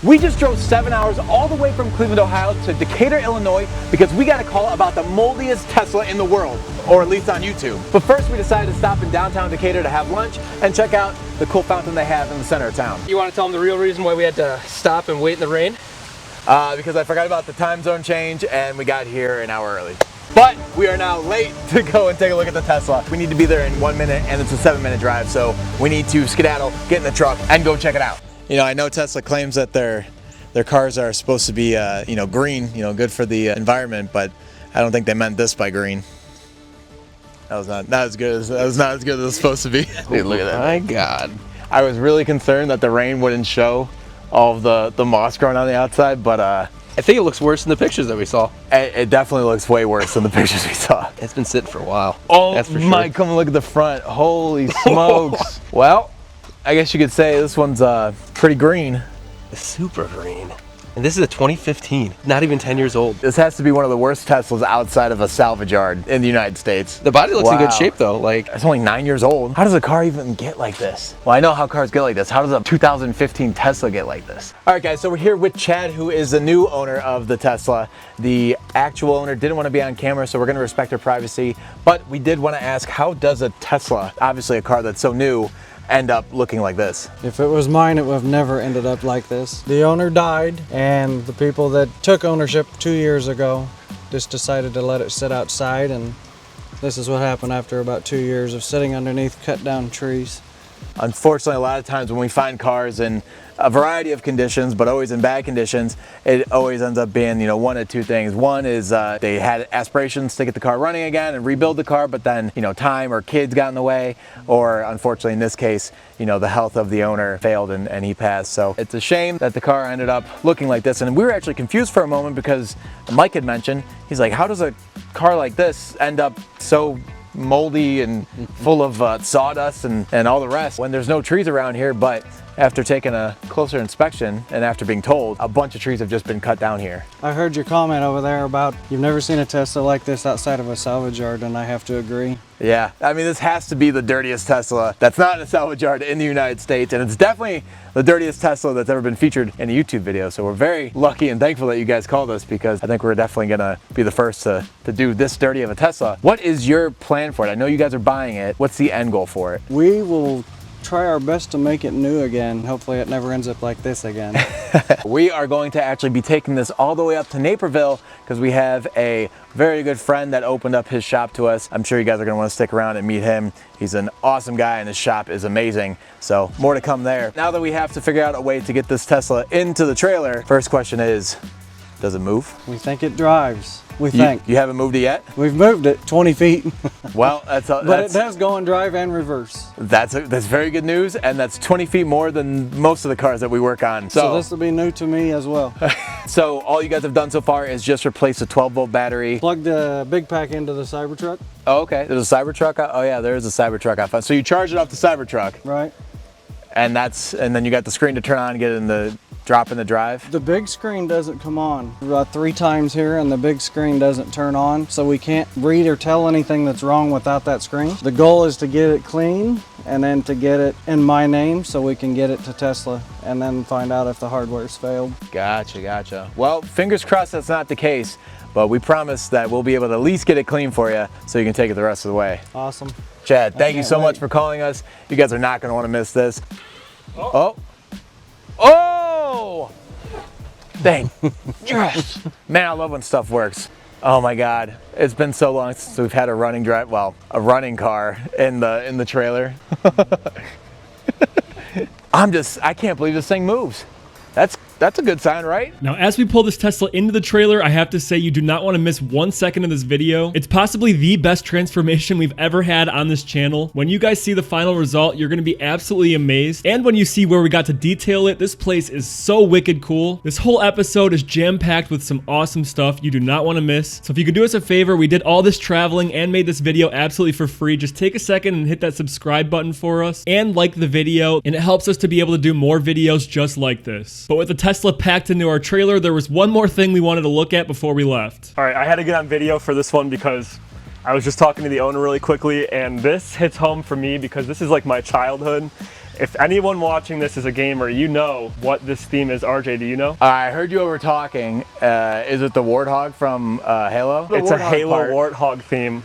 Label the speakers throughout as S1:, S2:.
S1: We just drove 7 hours all the way from Cleveland, Ohio to Decatur, Illinois because we got a call about the moldiest Tesla in the world, or at least on YouTube. But first we decided to stop in downtown Decatur to have lunch and check out the cool fountain they have in the center of town.
S2: You want to tell them the real reason why we had to stop and wait in the rain?
S1: Because I forgot about the time zone change and we got here an hour early. But we are now late to go and take a look at the Tesla. We need to be there in 1 minute and it's a 7-minute drive, so we need to skedaddle, get in the truck, and go check it out. You know, I know Tesla claims that their cars are supposed to be, green, good for the environment, but I don't think they meant this by green. That was not as good as it was supposed to be. Dude, look at that.
S2: My God.
S1: I was really concerned that the rain wouldn't show all of the moss growing on the outside, but
S2: I think it looks worse than the pictures that we saw.
S1: It definitely looks way worse than the pictures we saw.
S2: It's been sitting for a while.
S1: Oh
S2: that's for
S1: my,
S2: sure.
S1: come look at the front. Holy smokes. Well, I guess you could say this one's pretty green.
S2: It's super green. And this is a 2015, not even 10 years old.
S1: This has to be one of the worst Teslas outside of a salvage yard in the United States.
S2: The body looks in good shape though. Like,
S1: it's only 9 years old. How does a car even get like this? Well, I know how cars get like this. How does a 2015 Tesla get like this? All right, guys, so we're here with Chad, who is the new owner of the Tesla. The actual owner didn't want to be on camera, so we're going to respect her privacy. But we did want to ask, how does a Tesla, obviously a car that's so new, end up looking like this?
S3: If it was mine, it would have never ended up like this. The owner died, and the people that took ownership 2 years ago just decided to let it sit outside, and this is what happened after about 2 years of sitting underneath cut down trees.
S1: Unfortunately, a lot of times when we find cars in a variety of conditions, but always in bad conditions, it always ends up being, one of two things. One is they had aspirations to get the car running again and rebuild the car, but then, time or kids got in the way, or unfortunately in this case, the health of the owner failed and he passed. So it's a shame that the car ended up looking like this. And we were actually confused for a moment because Mike had mentioned, he's like, how does a car like this end up so moldy and full of sawdust and all the rest when there's no trees around here? But after taking a closer inspection and after being told, a bunch of trees have just been cut down here.
S3: I heard your comment over there about you've never seen a Tesla like this outside of a salvage yard, and I have to agree.
S1: Yeah, I mean, this has to be the dirtiest Tesla that's not in a salvage yard in the United States, and it's definitely the dirtiest Tesla that's ever been featured in a YouTube video. So we're very lucky and thankful that you guys called us, because I think we're definitely gonna be the first to do this dirty of a Tesla. What is your plan for it? I know you guys are buying it. What's the end goal for it?
S3: We will try our best to make it new again. Hopefully it never ends up like this again.
S1: We are going to actually be taking this all the way up to Naperville because we have a very good friend that opened up his shop to us. I'm sure you guys are going to want to stick around and meet him. He's an awesome guy and his shop is amazing. So more to come there. Now that we have to figure out a way to get this Tesla into the trailer, first question is, does it move?
S3: We think it drives. We think.
S1: You haven't moved it yet?
S3: We've moved it 20 feet.
S1: Well,
S3: but it does go in drive and reverse.
S1: That's very good news, and that's 20 feet more than most of the cars that we work on.
S3: So this will be new to me as well.
S1: So all you guys have done so far is just replace a 12-volt battery.
S3: Plug the big pack into the Cybertruck.
S1: Oh, okay. There's a Cybertruck. Oh yeah, there is a Cybertruck out front. So you charge it off the Cybertruck.
S3: Right.
S1: And then you got the screen to turn on and get it in the drop in the drive.
S3: The big screen doesn't come on about 3 times here, and the big screen doesn't turn on, so we can't read or tell anything that's wrong without that screen. The goal is to get it clean and then to get it in my name so we can get it to Tesla and then find out if the hardware's failed.
S1: Gotcha. Well, fingers crossed that's not the case, but we promise that we'll be able to at least get it clean for you so you can take it the rest of the way.
S3: Awesome.
S1: Chad, thank you so much for calling us. You guys are not going to want to miss this. Oh! Dang. Yes. Man, I love when stuff works. Oh my God. It's been so long since we've had a running car in the trailer. I can't believe this thing moves. That's a good sign, right?
S4: Now, as we pull this Tesla into the trailer, I have to say you do not want to miss 1 second of this video. It's possibly the best transformation we've ever had on this channel. When you guys see the final result, you're going to be absolutely amazed. And when you see where we got to detail it, this place is so wicked cool. This whole episode is jam-packed with some awesome stuff you do not want to miss. So if you could do us a favor, we did all this traveling and made this video absolutely for free. Just take a second and hit that subscribe button for us and like the video, and it helps us to be able to do more videos just like this. But with the Tesla packed into our trailer, there was one more thing we wanted to look at before we left.
S5: All right, I had to get on video for this one because I was just talking to the owner really quickly, and this hits home for me because this is like my childhood. If anyone watching this is a gamer, you know what this theme is. RJ, do you know?
S1: I heard you over talking. Is it the Warthog from Halo?
S5: It's a Halo Warthog theme.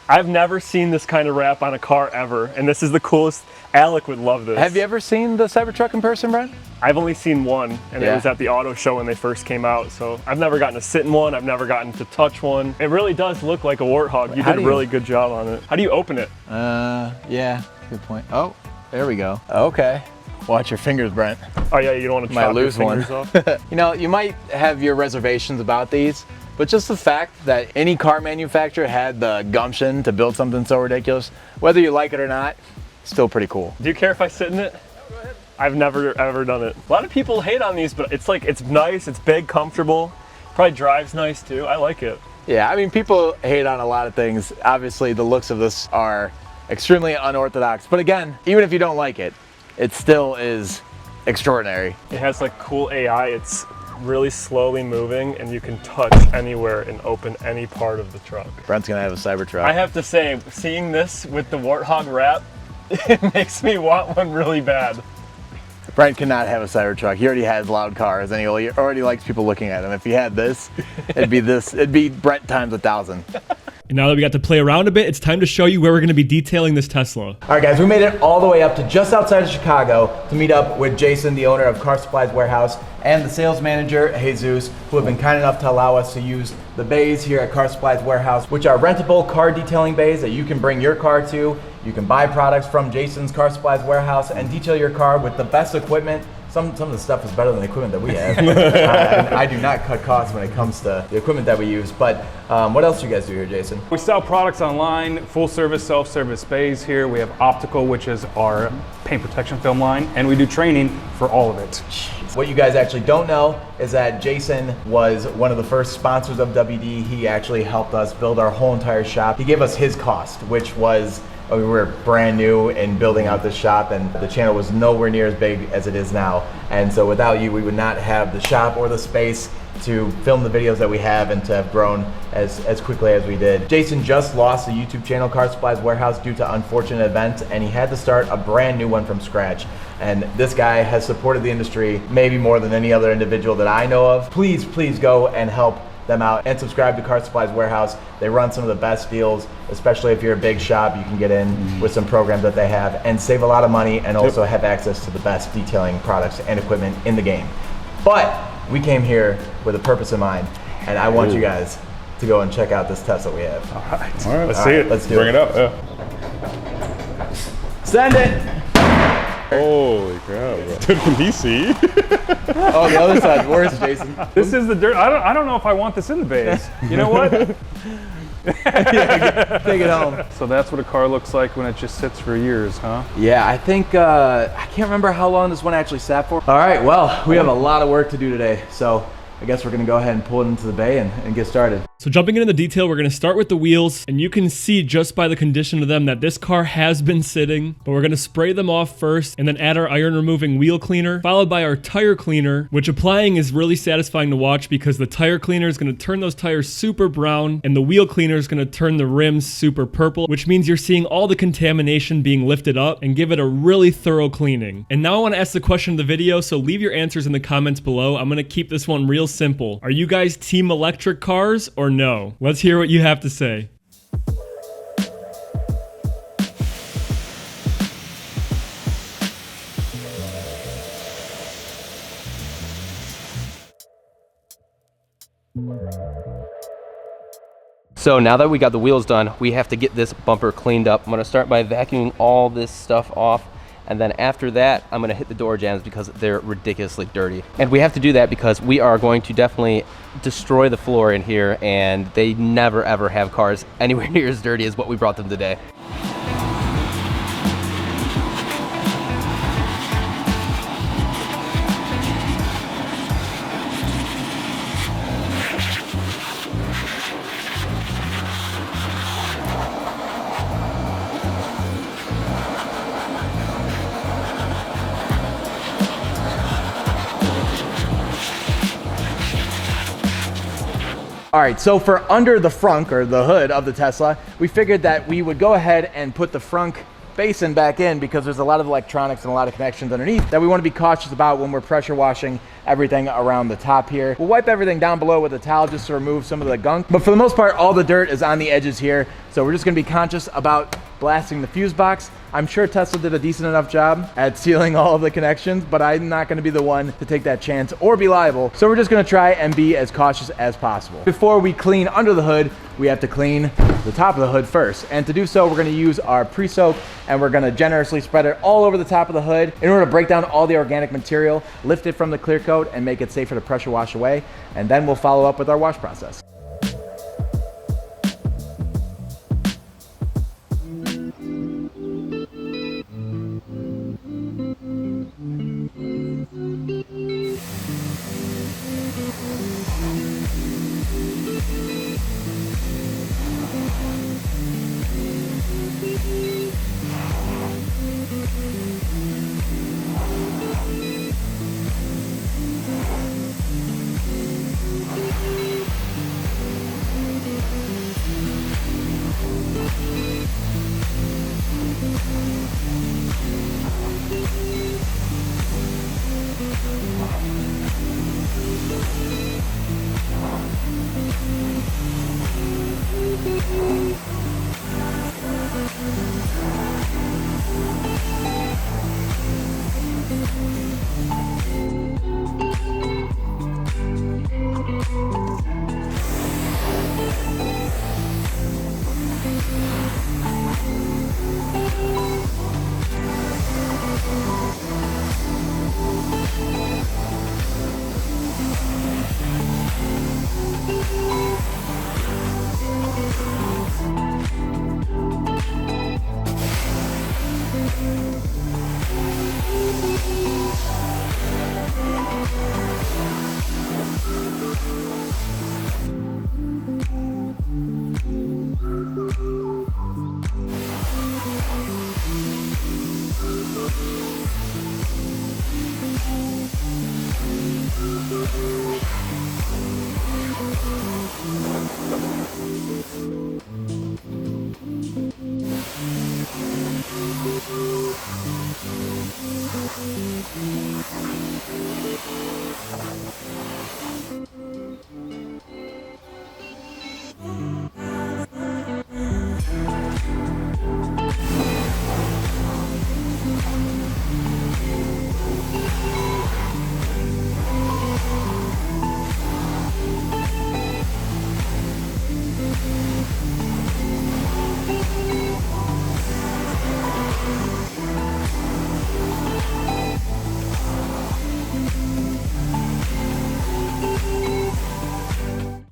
S5: I've never seen this kind of wrap on a car ever, and this is the coolest. Alec would love this.
S1: Have you ever seen the Cybertruck in person, Brent?
S5: I've only seen one, and
S1: Yeah.
S5: it was at the auto show when they first came out, so I've never gotten to sit in one, I've never gotten to touch one. It really does look like a Warthog. You did a really good job on it. How do you open it?
S1: Yeah, good point. Oh, there we go. Okay. Watch your fingers, Brent.
S5: Oh yeah, you don't want to
S1: Might
S5: chop your
S1: lose one.
S5: fingers off.
S1: You know, you might have your reservations about these, but just the fact that any car manufacturer had the gumption to build something so ridiculous, whether you like it or not, still pretty cool.
S5: Do you care if I sit in it? Go ahead. I've never ever done it. A lot of people hate on these, but it's like, it's nice, it's big, comfortable. Probably drives nice too. I like it.
S1: Yeah, I mean, people hate on a lot of things. Obviously, the looks of this are extremely unorthodox, but again, even if you don't like it, it still is extraordinary.
S5: It has like cool AI. It's really slowly moving, and you can touch anywhere and open any part of the truck.
S1: Brent's gonna have a Cybertruck.
S5: I have to say, seeing this with the Warthog wrap, it makes me want one really bad.
S1: Brent cannot have a Cybertruck. He already has loud cars, and he already likes people looking at him. If he had this, it'd be Brent times 1,000.
S4: And now that we got to play around a bit, it's time to show you where we're going to be detailing this Tesla.
S1: All right, guys, we made it all the way up to just outside of Chicago to meet up with Jason, the owner of Car Supplies Warehouse, and the sales manager, Jesus, who have been kind enough to allow us to use the bays here at Car Supplies Warehouse, which are rentable car detailing bays that you can bring your car to. You can buy products from Jason's Car Supplies Warehouse and detail your car with the best equipment. Some of the stuff is better than the equipment that we have. And I do not cut costs when it comes to the equipment that we use. But what else do you guys do here, Jason?
S6: We sell products online, full service, self-service bays here. We have optical, which is our paint protection film line, and we do training for all of it.
S1: What you guys actually don't know is that Jason was one of the first sponsors of WD. He actually helped us build our whole entire shop. He gave us his cost, which was, we were brand new in building out this shop, and the channel was nowhere near as big as it is now. And so without you, we would not have the shop or the space to film the videos that we have and to have grown as quickly as we did. Jason just lost the YouTube channel Car Supplies Warehouse due to unfortunate events, and he had to start a brand new one from scratch. And this guy has supported the industry maybe more than any other individual that I know of. Please go and help them out and subscribe to Car Supplies Warehouse. They run some of the best deals, especially if you're a big shop. You can get in with some programs that they have and save a lot of money, and also have access to the best detailing products and equipment in the game. But we came here with a purpose in mind, and I want you guys to go and check out this Tesla we have.
S6: All right,
S5: Let's see it.
S1: Let's do
S6: bring
S1: it.
S6: it up. Yeah.
S1: Send it!
S6: Holy crap, bro. Dude, can he see?
S1: Oh, the other side's worse, Jason.
S6: This is the dirt. I don't know if I want this in the base. You know what?
S1: Take it home.
S6: So that's what a car looks like when it just sits for years, huh?
S1: Yeah, I think, I can't remember how long this one actually sat for. All right, well, we have a lot of work to do today, so I guess we're gonna go ahead and pull it into the bay and get started.
S4: So jumping into the detail, we're going to start with the wheels, and you can see just by the condition of them that this car has been sitting, but we're going to spray them off first and then add our iron removing wheel cleaner, followed by our tire cleaner, which applying is really satisfying to watch because the tire cleaner is going to turn those tires super brown and the wheel cleaner is going to turn the rims super purple, which means you're seeing all the contamination being lifted up and give it a really thorough cleaning. And now I want to ask the question of the video, so leave your answers in the comments below. I'm going to keep this one real simple. Are you guys team electric cars or no? Let's hear what you have to say.
S2: So now that we got the wheels done, we have to get this bumper cleaned up. I'm gonna start by vacuuming all this stuff off. And then after that, I'm gonna hit the door jambs because they're ridiculously dirty. And we have to do that because we are going to definitely destroy the floor in here, and they never ever have cars anywhere near as dirty as what we brought them today.
S1: All right, so for under the frunk or the hood of the Tesla, we figured that we would go ahead and put the frunk basin back in because there's a lot of electronics and a lot of connections underneath that we want to be cautious about when we're pressure washing everything around the top here. We'll wipe everything down below with a towel just to remove some of the gunk, but for the most part all the dirt is on the edges here, so we're just going to be conscious about blasting the fuse box. I'm sure Tesla did a decent enough job at sealing all of the connections, but I'm not going to be the one to take that chance or be liable, so we're just going to try and be as cautious as possible. Before we clean under the hood, we have to clean the top of the hood first, and to do so we're going to use our pre-soak and we're going to generously spread it all over the top of the hood in order to break down all the organic material, lift it from the clear coat and make it safer to pressure wash away, and then we'll follow up with our wash process.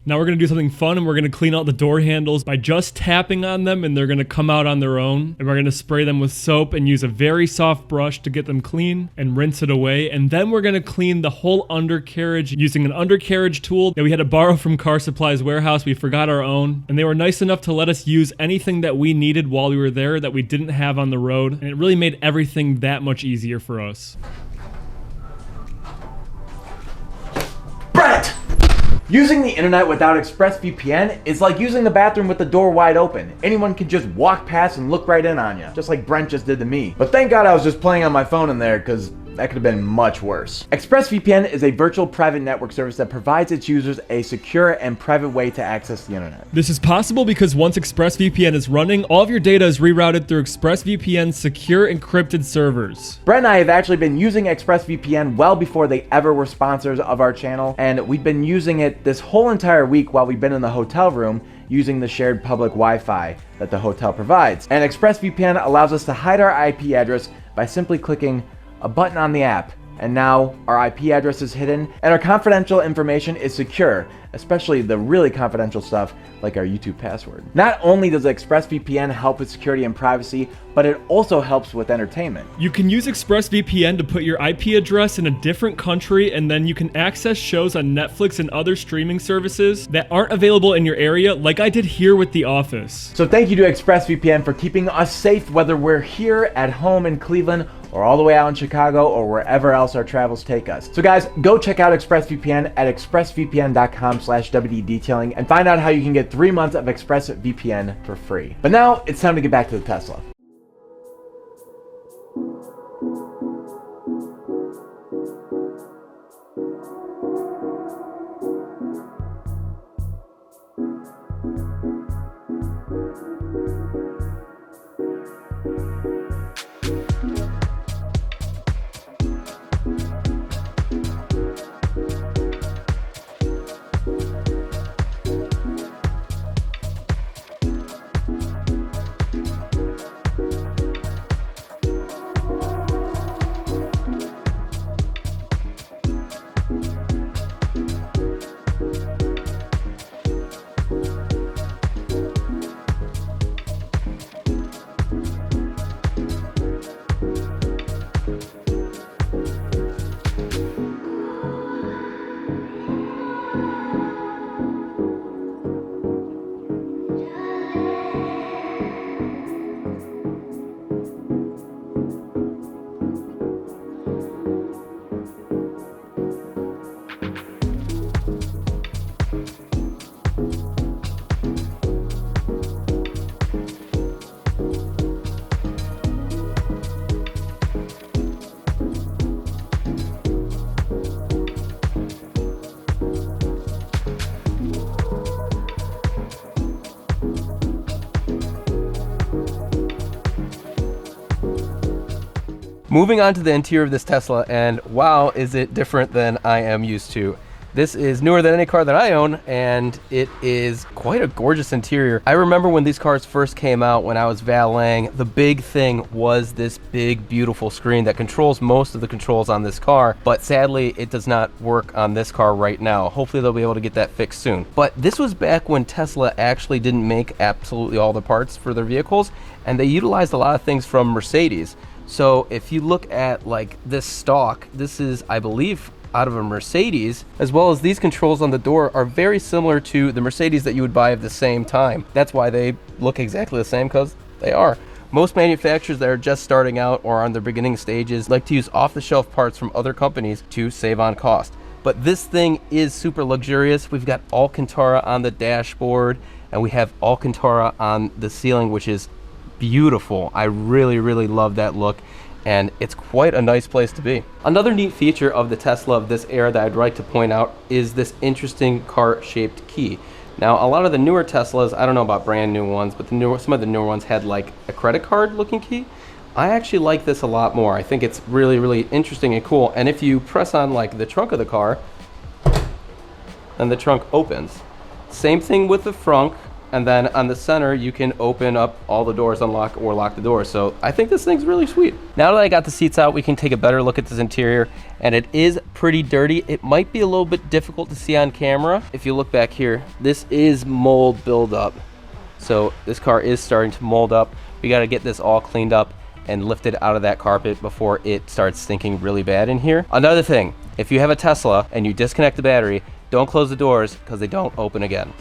S4: Now we're going to do something fun, and we're going to clean out the door handles by just tapping on them, and they're going to come out on their own. And we're going to spray them with soap and use a very soft brush to get them clean and rinse it away. And then we're going to clean the whole undercarriage using an undercarriage tool that we had to borrow from Car Supply's warehouse. We forgot our own, and they were nice enough to let us use anything that we needed while we were there that we didn't have on the road. And it really made everything that much easier for us.
S1: Brett! Using the internet without ExpressVPN is like using the bathroom with the door wide open. Anyone can just walk past and look right in on you, just like Brent just did to me. But thank God I was just playing on my phone in there, because that could have been much worse. ExpressVPN is a virtual private network service that provides its users a secure and private way to access the internet.
S4: This is possible because once ExpressVPN is running, all of your data is rerouted through ExpressVPN's secure encrypted servers.
S1: Brett and I have actually been using ExpressVPN well before they ever were sponsors of our channel, and we've been using it this whole entire week while we've been in the hotel room using the shared public Wi-Fi that the hotel provides. And ExpressVPN allows us to hide our IP address by simply clicking a button on the app, and now our IP address is hidden and our confidential information is secure, especially the really confidential stuff like our YouTube password. Not only does ExpressVPN help with security and privacy, but it also helps with entertainment.
S4: You can use ExpressVPN to put your IP address in a different country, and then you can access shows on Netflix and other streaming services that aren't available in your area, like I did here with The Office.
S1: So thank you to ExpressVPN for keeping us safe, whether we're here at home in Cleveland or all the way out in Chicago or wherever else our travels take us. So guys, go check out ExpressVPN at expressvpn.com/WDDetailing and find out how you can get 3 months of ExpressVPN for free. But now it's time to get back to the Tesla.
S2: Moving on to the interior of this Tesla, and wow, is it different than I am used to. This is newer than any car that I own, and it is quite a gorgeous interior. I remember when these cars first came out when I was valeting, the big thing was this big, beautiful screen that controls most of the controls on this car, but sadly, it does not work on this car right now. Hopefully, they'll be able to get that fixed soon. But this was back when Tesla actually didn't make absolutely all the parts for their vehicles, and they utilized a lot of things from Mercedes. So if you look at like this stock, this is, I believe, out of a Mercedes, as well as these controls on the door are very similar to the Mercedes that you would buy at the same time. That's why they look exactly the same, because they are. Most manufacturers that are just starting out or on their beginning stages like to use off-the-shelf parts from other companies to save on cost. But this thing is super luxurious. We've got Alcantara on the dashboard, and we have Alcantara on the ceiling, which is beautiful. I really, really love that look, and it's quite a nice place to be. Another neat feature of the Tesla of this era that I'd like to point out is this interesting cart-shaped key. Now, a lot of the newer Teslas, I don't know about brand new ones, but some of the newer ones had like a credit card looking key. I actually like this a lot more. I think it's really, really interesting and cool. And if you press on like the trunk of the car, then the trunk opens. Same thing with the front. And then on the center, you can open up all the doors, unlock or lock the doors. So I think this thing's really sweet. Now that I got the seats out, we can take a better look at this interior, and it is pretty dirty. It might be a little bit difficult to see on camera. If you look back here, this is mold buildup. So this car is starting to mold up. We got to get this all cleaned up and lifted out of that carpet before it starts stinking really bad in here. Another thing, if you have a Tesla and you disconnect the battery, don't close the doors because they don't open again.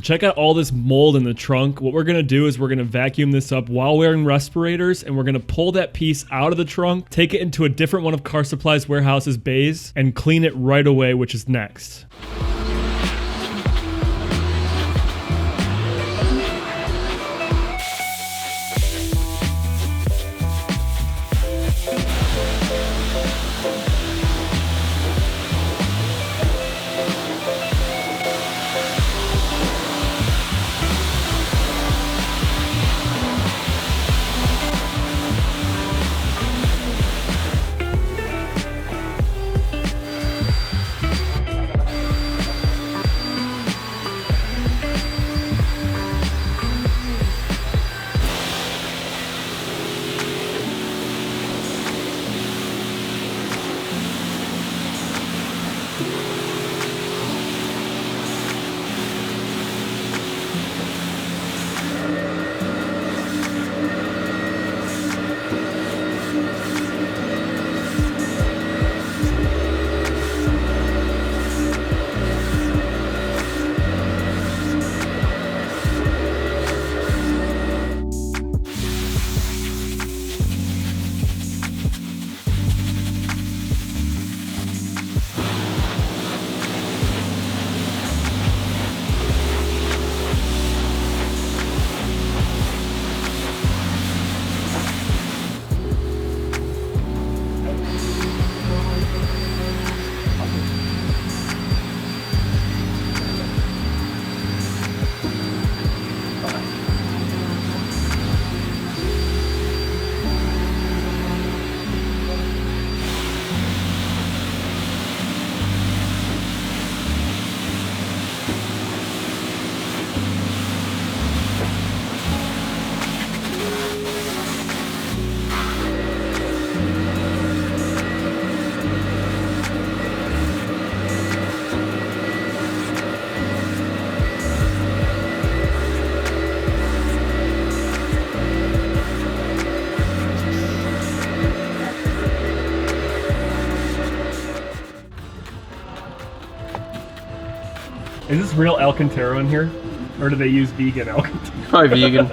S4: Check out all this mold in the trunk. What we're gonna do is we're gonna vacuum this up while wearing respirators, and we're gonna pull that piece out of the trunk, take it into a different one of Car Supply's warehouse's bays, and clean it right away, which is next. real Alcantara in here? Or do they use vegan Alcantara?
S2: Probably vegan.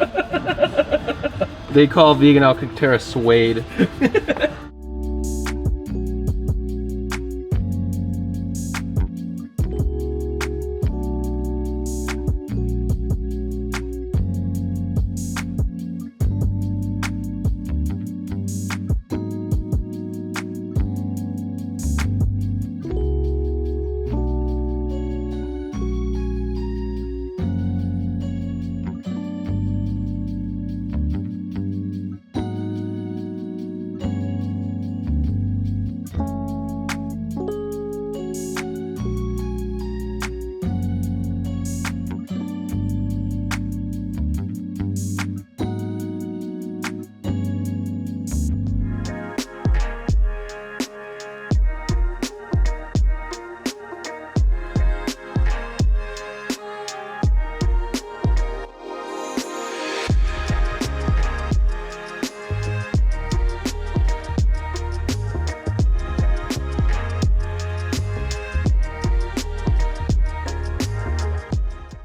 S2: They call vegan Alcantara suede.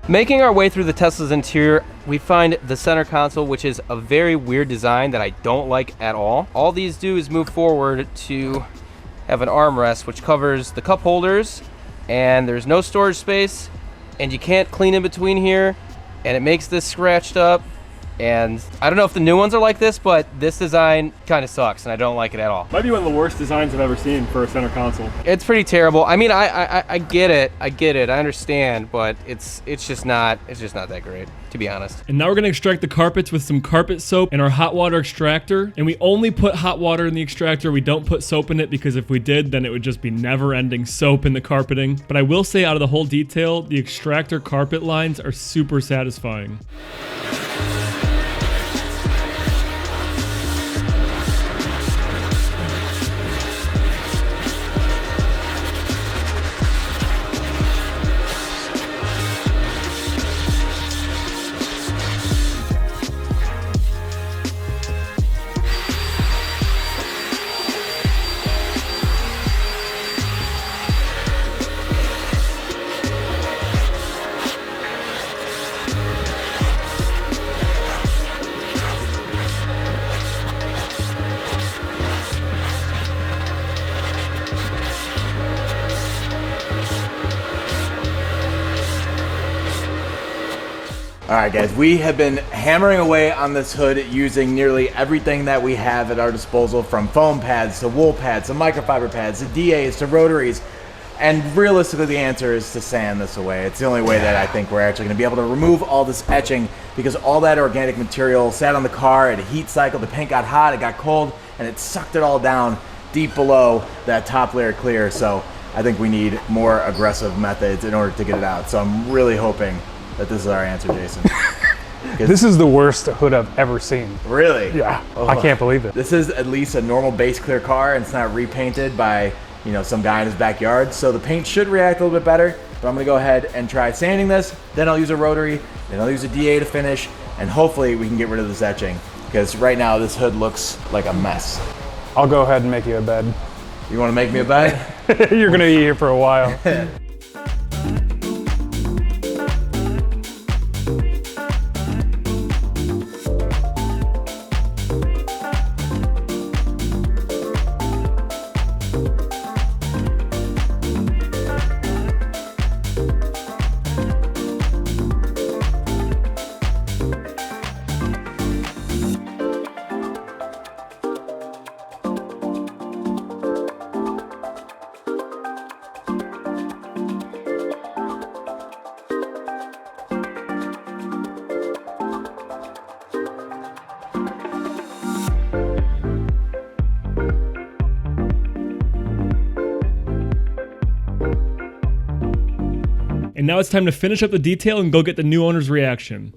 S2: Making our way through the Tesla's interior, we find the center console, which is a very weird design that I don't like at all. All these do is move forward to have an armrest, which covers the cup holders, and there's no storage space, and you can't clean in between here, and it makes this scratched up. And I don't know if the new ones are like this, but this design kind of sucks, and I don't like it at all.
S5: Might be one of the worst designs I've ever seen for a center console.
S2: It's pretty terrible. I mean, I get it. I get it. I understand, but it's just not that great, to be honest.
S4: And now we're gonna extract the carpets with some carpet soap and our hot water extractor. And we only put hot water in the extractor. We don't put soap in it because if we did, then it would just be never-ending soap in the carpeting. But I will say, out of the whole detail, the extractor carpet lines are super satisfying.
S1: All right, guys, we have been hammering away on this hood using nearly everything that we have at our disposal, from foam pads to wool pads to microfiber pads to DAs to rotaries. And realistically, the answer is to sand this away. It's the only way that I think we're actually going to be able to remove all this etching, because all that organic material sat on the car, it heat cycled, the paint got hot, it got cold, and it sucked it all down deep below that top layer clear. So I think we need more aggressive methods in order to get it out. So I'm really hoping that this is our answer, Jason.
S6: This is the worst hood I've ever seen.
S1: Really?
S6: Yeah,
S1: Oh.
S6: I can't believe it.
S1: This is at least a normal base clear car, and it's not repainted by, you know, some guy in his backyard. So the paint should react a little bit better, but I'm gonna go ahead and try sanding this. Then I'll use a rotary, then I'll use a DA to finish, and hopefully we can get rid of this etching, because right now this hood looks like a mess.
S6: I'll go ahead and make you a bed.
S1: You wanna make me a bed?
S6: You're gonna be here for a while.
S4: And now it's time to finish up the detail and go get the new owner's reaction.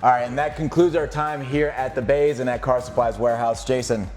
S1: All right, and that concludes our time here at the Bays and at Car Supplies Warehouse. Jason,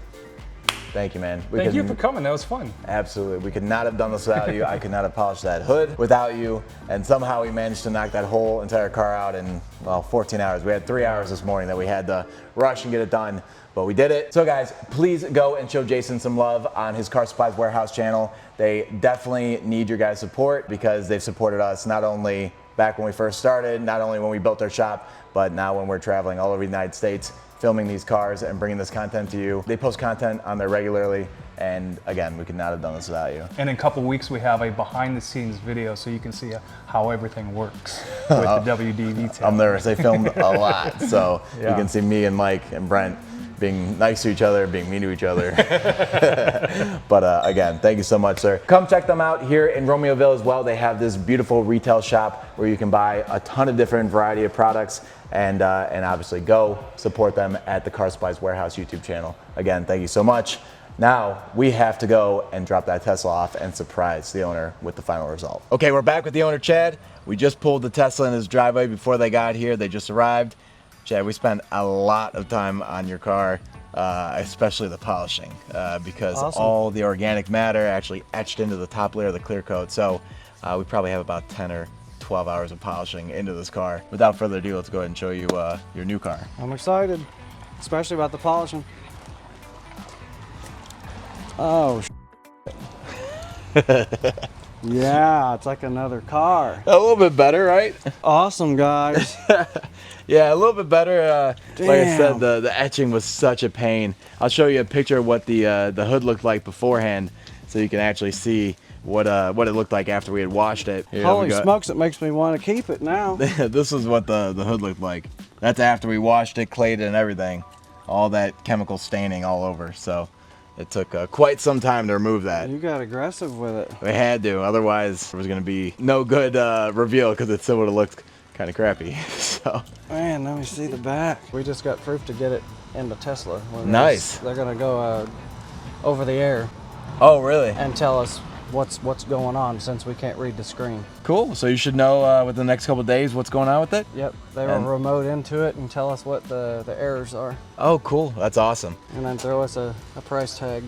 S1: thank you, man.
S6: Thank you for coming. That was fun.
S1: Absolutely. We could not have done this without you. I could not have polished that hood without you. And somehow we managed to knock that whole entire car out in, well, 14 hours. We had 3 hours this morning that we had to rush and get it done, but we did it. So guys, please go and show Jason some love on his Car Supplies Warehouse channel. They definitely need your guys' support because they've supported us not only back when we first started, not only when we built our shop, but now when we're traveling all over the United States, filming these cars and bringing this content to you. They post content on there regularly, and again, we could not have done this without you.
S6: And in a couple weeks, we have a behind-the-scenes video so you can see how everything works with the WD detail.
S1: I'm nervous. They filmed a lot, so
S6: Yeah.
S1: you can see me and Mike and Brent being nice to each other, being mean to each other. But again, thank you so much, sir. Come check them out here in Romeoville as well. They have this beautiful retail shop where you can buy a ton of different variety of products, and obviously go support them at the Car Supplies Warehouse YouTube channel. Again, thank you so much. Now we have to go and drop that Tesla off and surprise the owner with the final result. Okay, we're back with the owner, Chad. We just pulled the Tesla in his driveway before they got here. They just arrived. Chad, we spent a lot of time on your car, especially the polishing, because
S3: Awesome.
S1: all the organic matter actually etched into the top layer of the clear coat. So we probably have about 10 or 12 hours of polishing into this car. Without further ado, let's go ahead and show you your new car.
S3: I'm excited, especially about the polishing. Oh, yeah, it's like another car.
S1: A little bit better, right?
S3: Awesome, guys.
S1: Yeah, a little bit better. Like I said,
S3: Damn.
S1: the etching was such a pain. I'll show you a picture of what the hood looked like beforehand, so you can actually see what it looked like after we had washed it. Here,
S3: Holy smokes, it makes me want to keep it now.
S1: This is what the hood looked like. That's after we washed it, clayed it, and everything. All that chemical staining all over. So it took quite some time to remove that.
S3: You got aggressive with it.
S1: We had to, otherwise there was going to be no good reveal because it still would have looked kind of crappy. So
S3: Man, let me see the back. We just got proof to get it in the Tesla.
S1: Nice.
S3: They're gonna go over the air
S1: oh, really?
S3: and tell us what's going on since we can't read the screen.
S1: Cool. So you should know within the next couple of days what's going on with it.
S3: Yep, they will remote into it and tell us what the errors are,
S1: Oh, cool. That's awesome.
S3: and then throw us a price tag.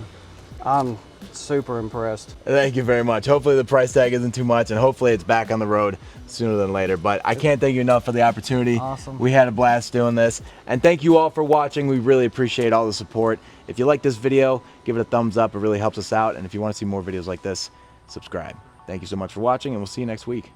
S3: I'm super impressed.
S1: Thank you very much. Hopefully the price tag isn't too much, and hopefully it's back on the road sooner than later. But I can't thank you enough for the opportunity.
S3: Awesome.
S1: We had a blast doing this. And thank you all for watching. We really appreciate all the support. If you like this video, give it a thumbs up. It really helps us out. And if you want to see more videos like this, subscribe. Thank you so much for watching, and we'll see you next week.